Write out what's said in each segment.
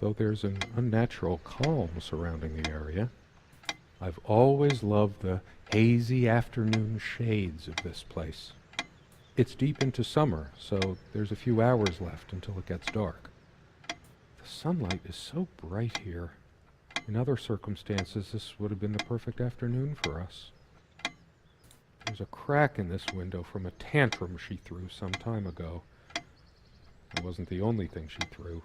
though there's an unnatural calm surrounding the area. I've always loved the hazy afternoon shades of this place. It's deep into summer, so there's a few hours left until it gets dark. The sunlight is so bright here. In other circumstances, this would have been the perfect afternoon for us. There's a crack in this window from a tantrum she threw some time ago. It wasn't the only thing she threw.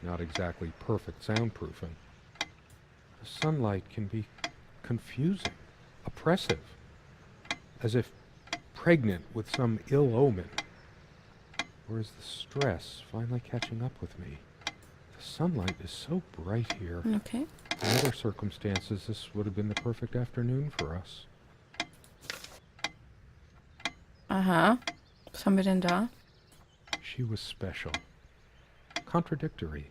Not exactly perfect soundproofing. The sunlight can be confusing, oppressive, as if pregnant with some ill omen. Or is the stress finally catching up with me? The sunlight is so bright here. Okay. In other circumstances, this would have been the perfect afternoon for us. Aha. Was haben wir denn da? She was special. Contradictory.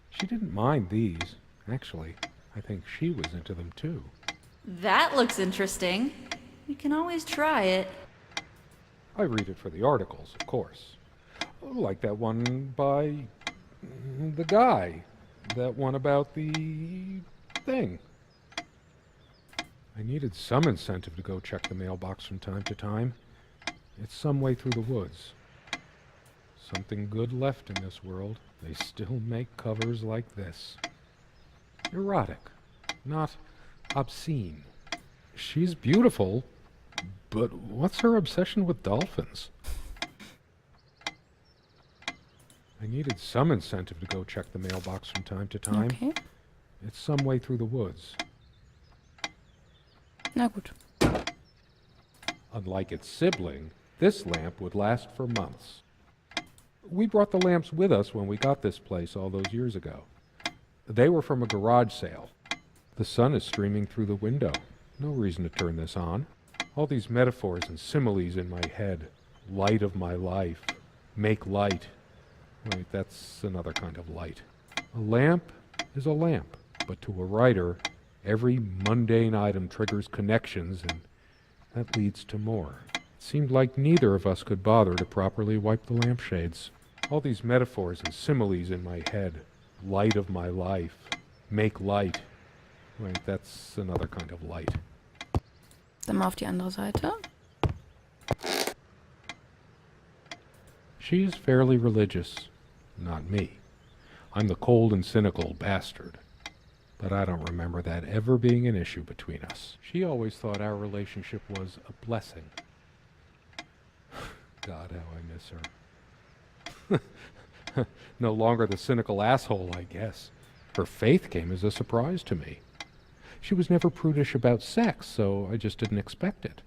She didn't mind these. Actually, I think she was into them too. That looks interesting. We can always try it. I read it for the articles, of course. Like that one by the guy. That one about the thing. I needed some incentive to go check the mailbox from time to time. It's some way through the woods. Something good left in this world. They still make covers like this. Erotic, not obscene. She's beautiful, but what's her obsession with dolphins? I needed some incentive to go check the mailbox from time to time. Okay. It's some way through the woods. Na gut. Unlike its sibling, this lamp would last for months. We brought the lamps with us when we got this place all those years ago. They were from a garage sale. The sun is streaming through the window. No reason to turn this on. All these metaphors and similes in my head. Light of my life. Make light. Wait, that's another kind of light. A lamp is a lamp, but to a writer, every mundane item triggers connections, and that leads to more. It seemed like neither of us could bother to properly wipe the lampshades. All these metaphors and similes in my head. Light of my life. Make light. Wait, that's another kind of light. Dann mal auf die andere Seite. She is fairly religious. Not me. I'm the cold and cynical bastard. But I don't remember that ever being an issue between us. She always thought our relationship was a blessing. God, how I miss her. No longer the cynical asshole, I guess. Her faith came as a surprise to me. She was never prudish about sex, so I just didn't expect it.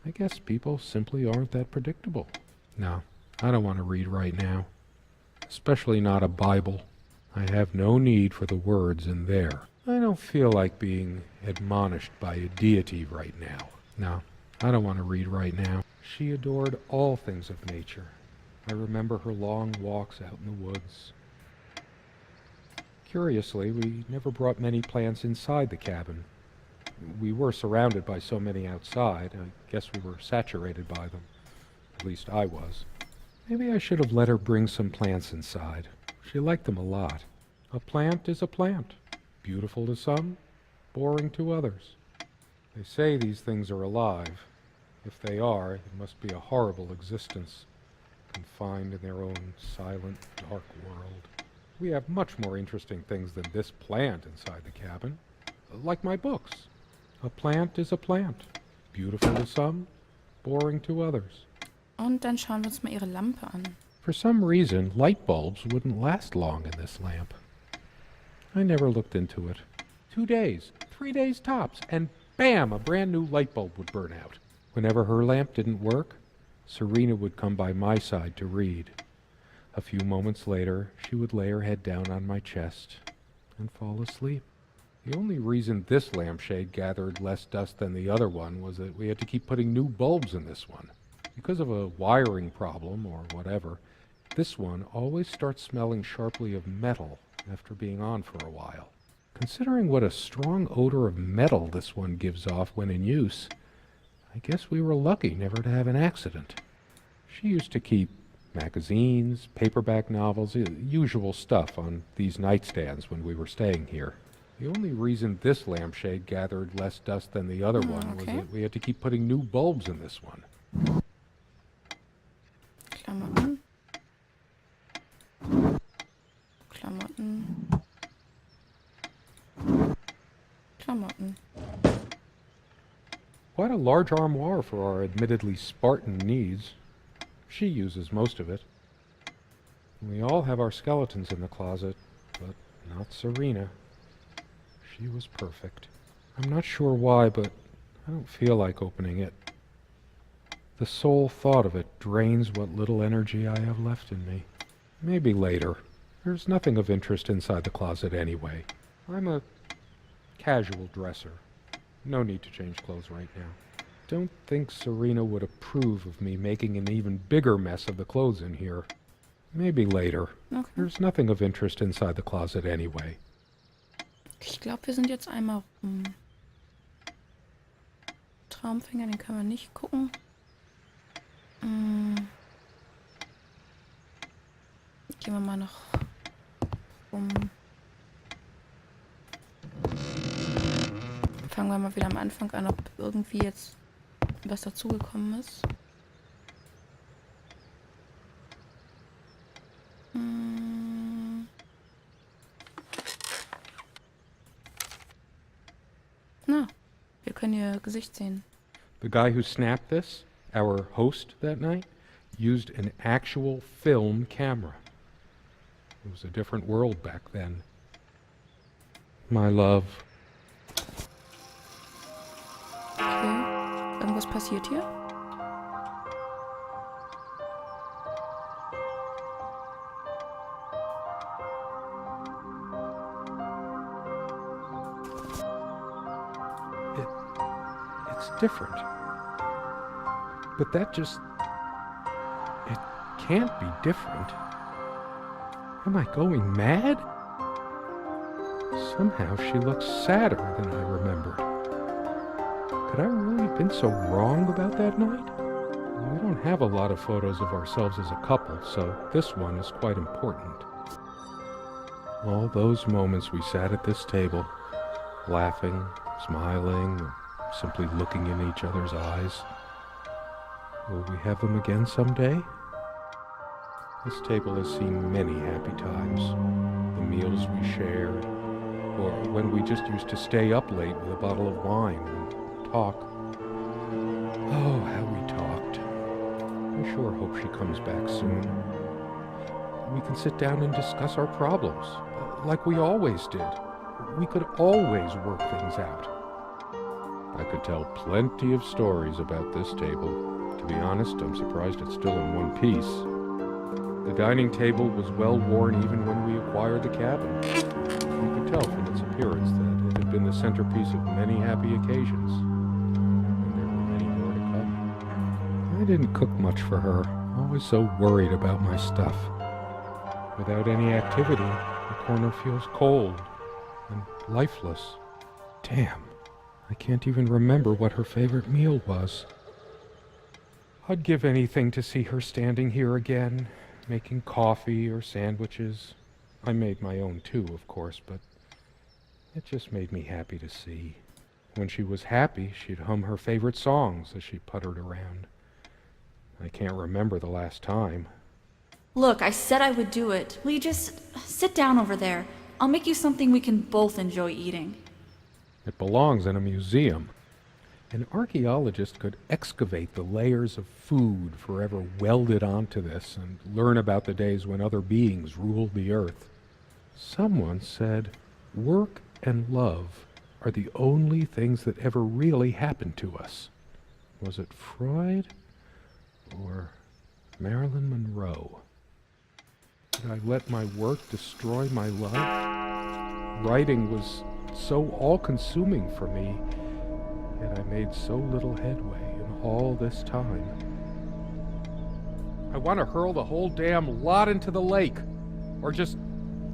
I guess people simply aren't that predictable. No, I don't want to read right now. Especially not a Bible. I have no need for the words in there. I don't feel like being admonished by a deity right now. No, I don't want to read right now. She adored all things of nature. I remember her long walks out in the woods. Curiously, we never brought many plants inside the cabin. We were surrounded by so many outside, I guess we were saturated by them. At least I was. Maybe I should have let her bring some plants inside. She liked them a lot. A plant is a plant. Beautiful to some, boring to others. They say these things are alive. If they are, it must be a horrible existence, confined in their own silent, dark world. We have much more interesting things than this plant inside the cabin. Like my books. A plant is a plant. Beautiful to some, boring to others. Und dann schauen wir uns mal ihre Lampe an. For some reason, light bulbs wouldn't last long in this lamp. I never looked into it. 2 days, 3 days tops, and bam, a brand new light bulb would burn out. Whenever her lamp didn't work, Serena would come by my side to read. A few moments later, she would lay her head down on my chest and fall asleep. The only reason this lampshade gathered less dust than the other one was that we had to keep putting new bulbs in this one. Because of a wiring problem or whatever, this one always starts smelling sharply of metal after being on for a while. Considering what a strong odor of metal this one gives off when in use, I guess we were lucky never to have an accident. She used to keep Magazines, paperback novels, usual stuff on these nightstands when we were staying here. The only reason this lampshade gathered less dust than the other one was okay. that we had to keep putting new bulbs in this one. Klamotten. Klamotten. Klamotten. Quite a large armoire for our admittedly Spartan needs. She uses most of it. We all have our skeletons in the closet, but not Serena. She was perfect. I'm not sure why, but I don't feel like opening it. The sole thought of it drains what little energy I have left in me. Maybe later. There's nothing of interest inside the closet anyway. I'm a casual dresser. No need to change clothes right now. Don't think Serena would approve of me making an even bigger mess of the clothes in here. Maybe later. Okay. There's nothing of interest inside the closet anyway. Ich glaube, wir sind jetzt einmal rum. Traumfänger, den können wir nicht gucken. Gehen wir mal noch rum. Fangen wir mal wieder am Anfang an, ob irgendwie jetzt was dazugekommen ist. Na, wir können ihr Gesicht sehen. The guy who snapped this, our host that night, used an actual film camera. It was a different world back then. My love. Okay. Irgendwas passiert hier? It's different. But that just... It can't be different. Am I going mad? Somehow she looks sadder than I remembered. Could I really have been so wrong about that night? We don't have a lot of photos of ourselves as a couple, so this one is quite important. All those moments we sat at this table, laughing, smiling, or simply looking in each other's eyes. Will we have them again someday? This table has seen many happy times. The meals we shared, or when we just used to stay up late with a bottle of wine and talk. Oh, how we talked. I sure hope she comes back soon. We can sit down and discuss our problems, like we always did. We could always work things out. I could tell plenty of stories about this table. To be honest, I'm surprised it's still in one piece. The dining table was well worn even when we acquired the cabin. You could tell from its appearance that it had been the centerpiece of many happy occasions. And there were many more to come. I didn't cook much for her, always so worried about my stuff. Without any activity, the corner feels cold and lifeless. Damn, I can't even remember what her favorite meal was. I'd give anything to see her standing here again, making coffee or sandwiches. I made my own too, of course, but it just made me happy to see. When she was happy, she'd hum her favorite songs as she puttered around. I can't remember the last time. Look, I said I would do it. Will you just sit down over there? I'll make you something we can both enjoy eating. It belongs in a museum. An archaeologist could excavate the layers of food forever welded onto this and learn about the days when other beings ruled the earth. Someone said, work and love are the only things that ever really happened to us. Was it Freud or Marilyn Monroe? Did I let my work destroy my life? Writing was so all-consuming for me, yet I made so little headway in all this time. I want to hurl the whole damn lot into the lake, or just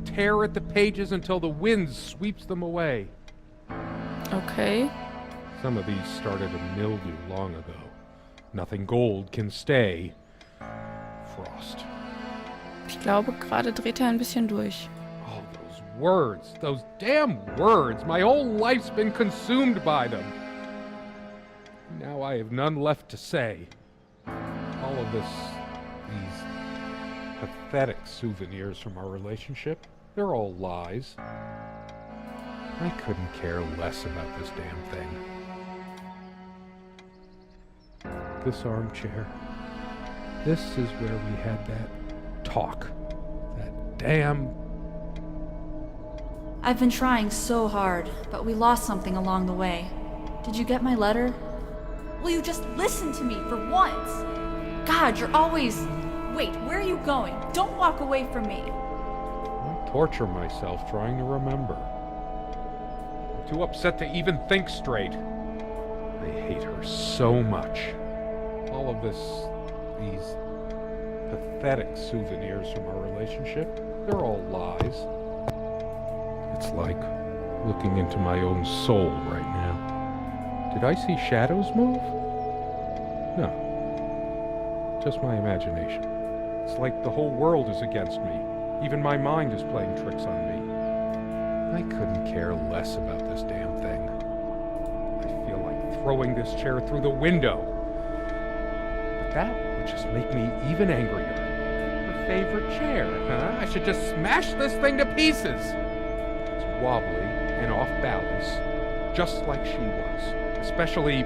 tear at the pages until the wind sweeps them away. Okay. Some of these started to mildew long ago. Nothing gold can stay. crossed. Ich glaube, gerade dreht er ein bisschen durch. Oh, those words, those damn words. My whole life's been consumed by them. Now I have none left to say. All of these pathetic souvenirs from our relationship, they're all lies. I couldn't care less about this damn thing. This armchair, this is where we had that talk. That damn... I've been trying so hard, but we lost something along the way. Did you get my letter? Will you just listen to me for once? God, you're always... Wait, where are you going? Don't walk away from me. I torture myself trying to remember. I'm too upset to even think straight. I hate her so much. All of these pathetic souvenirs from our relationship, they're all lies. It's like looking into my own soul right now. Did I see shadows move? No. Just my imagination. It's like the whole world is against me. Even my mind is playing tricks on me. I couldn't care less about this damn thing. I feel like throwing this chair through the window. But that would just make me even angrier. Her favorite chair, huh? I should just smash this thing to pieces. It's wobbly and off balance, just like she was. Especially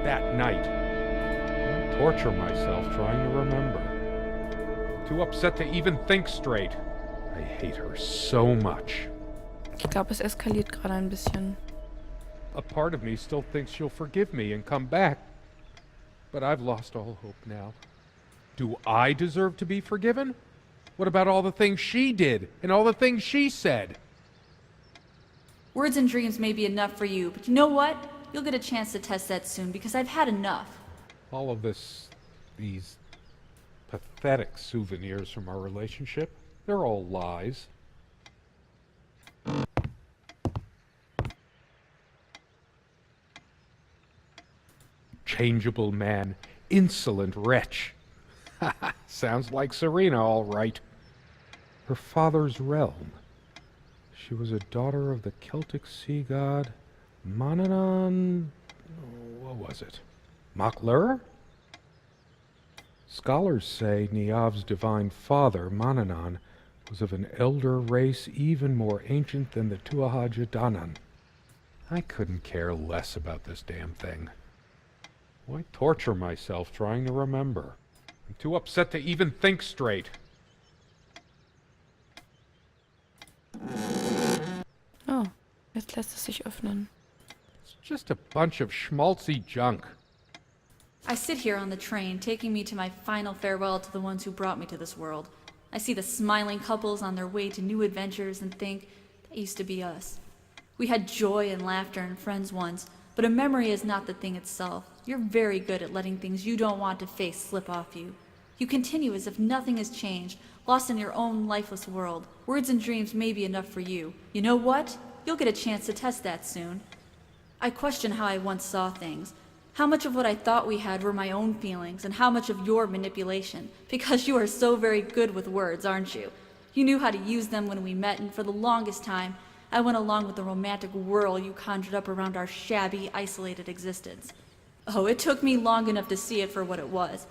that night. I torture myself trying to remember. Too upset to even think straight. I hate her so much. Ich glaube, es eskaliert gerade ein bisschen. A part of me still thinks she'll forgive me and come back. But I've lost all hope now. Do I deserve to be forgiven? What about all the things she did and all the things she said? Words and dreams may be enough for you, but you know what? You'll get a chance to test that soon, because I've had enough. All of these pathetic souvenirs from our relationship, they're all lies. Changeable man, insolent wretch. Sounds like Serena, all right. Her father's realm. She was a daughter of the Celtic sea god Manannán. What was it? Maclur? Scholars say Niamh's divine father, Manannán, was of an elder race even more ancient than the Tuatha Danann. I couldn't care less about this damn thing. Why torture myself trying to remember? I'm too upset to even think straight. Oh, jetzt lässt es sich öffnen. It's just a bunch of schmaltzy junk. I sit here on the train, taking me to my final farewell to the ones who brought me to this world. I see the smiling couples on their way to new adventures and think, that used to be us. We had joy and laughter and friends once, but a memory is not the thing itself. You're very good at letting things you don't want to face slip off you. You continue as if nothing has changed, lost in your own lifeless world. Words and dreams may be enough for you. You know what? You'll get a chance to test that soon. I question how I once saw things. How much of what I thought we had were my own feelings, and how much of your manipulation. Because you are so very good with words, aren't you? You knew how to use them when we met, and for the longest time, I went along with the romantic whirl you conjured up around our shabby, isolated existence. Oh, it took me long enough to see it for what it was.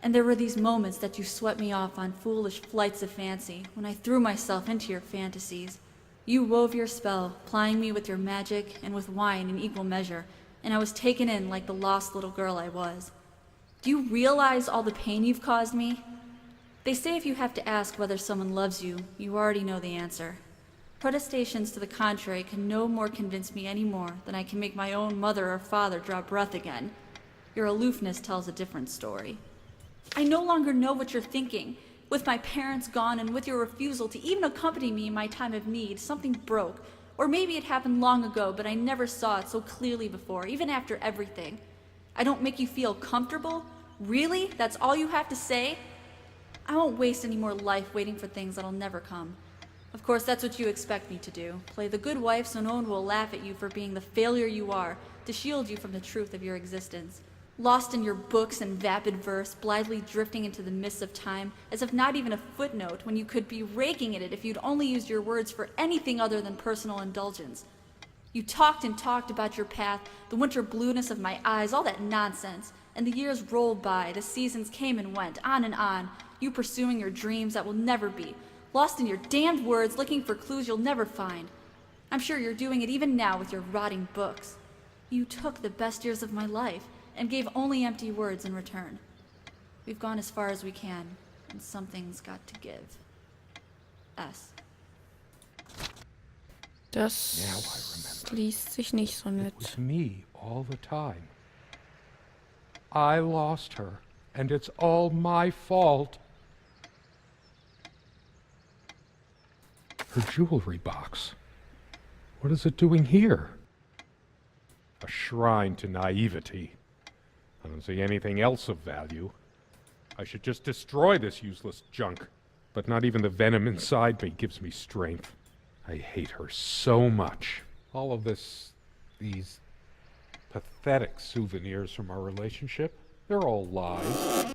And there were these moments that you swept me off on foolish flights of fancy, when I threw myself into your fantasies. You wove your spell, plying me with your magic and with wine in equal measure, and I was taken in like the lost little girl I was. Do you realize all the pain you've caused me? They say if you have to ask whether someone loves you, you already know the answer. Protestations to the contrary can no more convince me any more than I can make my own mother or father draw breath again. Your aloofness tells a different story. I no longer know what you're thinking. With my parents gone and with your refusal to even accompany me in my time of need, something broke. Or maybe it happened long ago, but I never saw it so clearly before, even after everything. I don't make you feel comfortable? Really? That's all you have to say? I won't waste any more life waiting for things that'll never come. Of course, that's what you expect me to do. Play the good wife so no one will laugh at you for being the failure you are, to shield you from the truth of your existence. Lost in your books and vapid verse, blithely drifting into the mists of time, as if not even a footnote when you could be raking at it if you'd only used your words for anything other than personal indulgence. You talked and talked about your path, the winter blueness of my eyes, all that nonsense, and the years rolled by, the seasons came and went, on, you pursuing your dreams that will never be, lost in your damned words, looking for clues you'll never find. I'm sure you're doing it even now with your rotting books. You took the best years of my life and gave only empty words in return. We've gone as far as we can, and something's got to give. S. Now I Das remember. liest sich nicht so It nett. was me all the time. I lost her, and it's all my fault. Her jewelry box. What is it doing here? A shrine to naivety. I don't see anything else of value. I should just destroy this useless junk. But not even the venom inside me gives me strength. I hate her so much. All of these pathetic souvenirs from our relationship, they're all lies.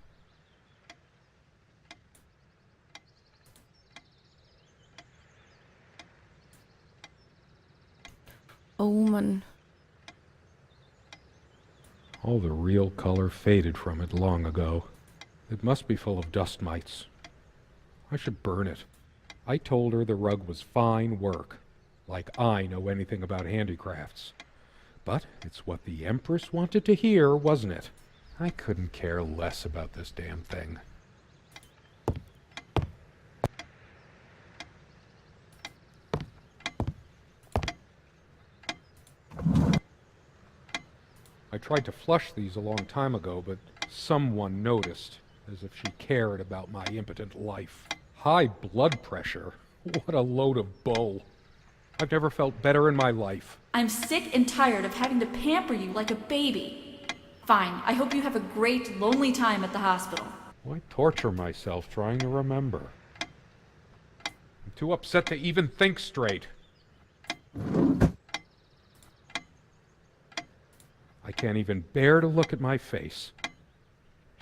Oh Mann. All the real color faded from it long ago. It must be full of dust mites. I should burn it. I told her the rug was fine work, like I know anything about handicrafts. But it's what the Empress wanted to hear, wasn't it? I couldn't care less about this damn thing. I tried to flush these a long time ago, but someone noticed, as if she cared about my impotent life. High blood pressure? What a load of bull. I've never felt better in my life. I'm sick and tired of having to pamper you like a baby. Fine, I hope you have a great, lonely time at the hospital. Why torture myself trying to remember? I'm too upset to even think straight. I can't even bear to look at my face.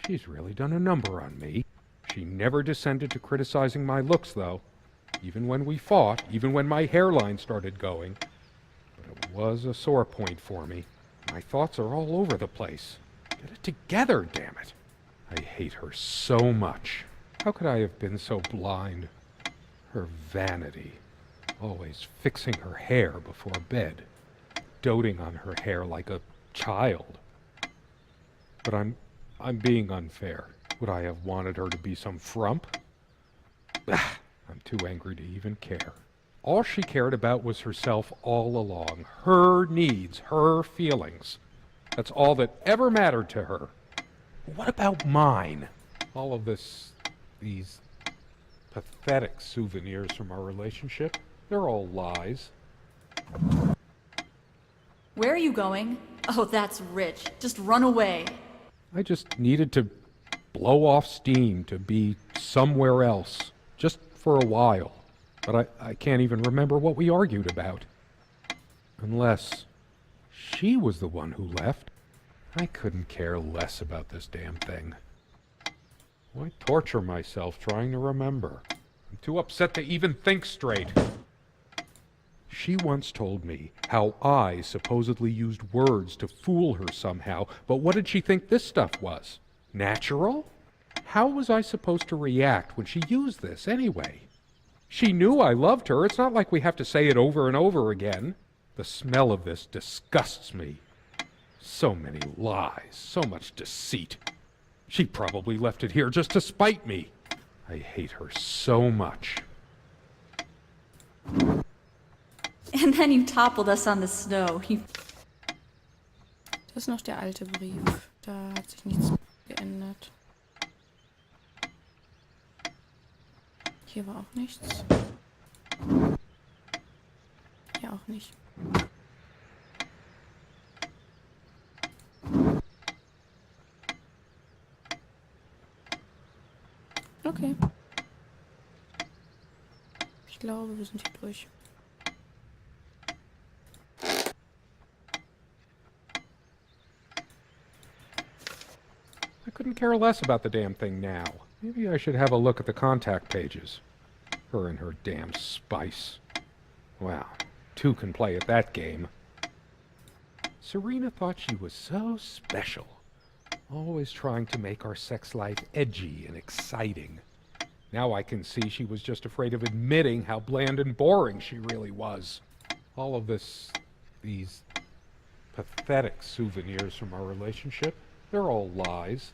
She's really done a number on me. She never descended to criticizing my looks, though. Even when we fought, even when my hairline started going. But it was a sore point for me. My thoughts are all over the place. Get it together, damn it. I hate her so much. How could I have been so blind? Her vanity. Always fixing her hair before bed. Doting on her hair like a child. But I'm being unfair. Would I have wanted her to be some frump? Ah, I'm too angry to even care. All she cared about was herself all along. Her needs, her feelings. That's all that ever mattered to her. What about mine? All of these pathetic souvenirs from our relationship, they're all lies. Where are you going? Oh, that's rich. Just run away. I just needed to blow off steam, to be somewhere else, just for a while. But I can't even remember what we argued about. Unless she was the one who left. I couldn't care less about this damn thing. Why torture myself trying to remember? I'm too upset to even think straight. She once told me how I supposedly used words to fool her somehow, but what did she think this stuff was? Natural? How was I supposed to react when she used this anyway? She knew I loved her. It's not like we have to say it over and over again. The smell of this disgusts me. So many lies, so much deceit. She probably left it here just to spite me. I hate her so much. And then you toppled us on the snow. Das ist noch der alte Brief. Da hat sich nichts geändert. Hier war auch nichts. Hier auch nicht. Okay. Ich glaube, wir sind hier durch. couldn't care less about the damn thing now. Maybe I should have a look at the contact pages. Her and her damn spice. Wow, two can play at that game. Serena thought she was so special, always trying to make our sex life edgy and exciting. Now I can see she was just afraid of admitting how bland and boring she really was. All of these pathetic souvenirs from our relationship, they're all lies.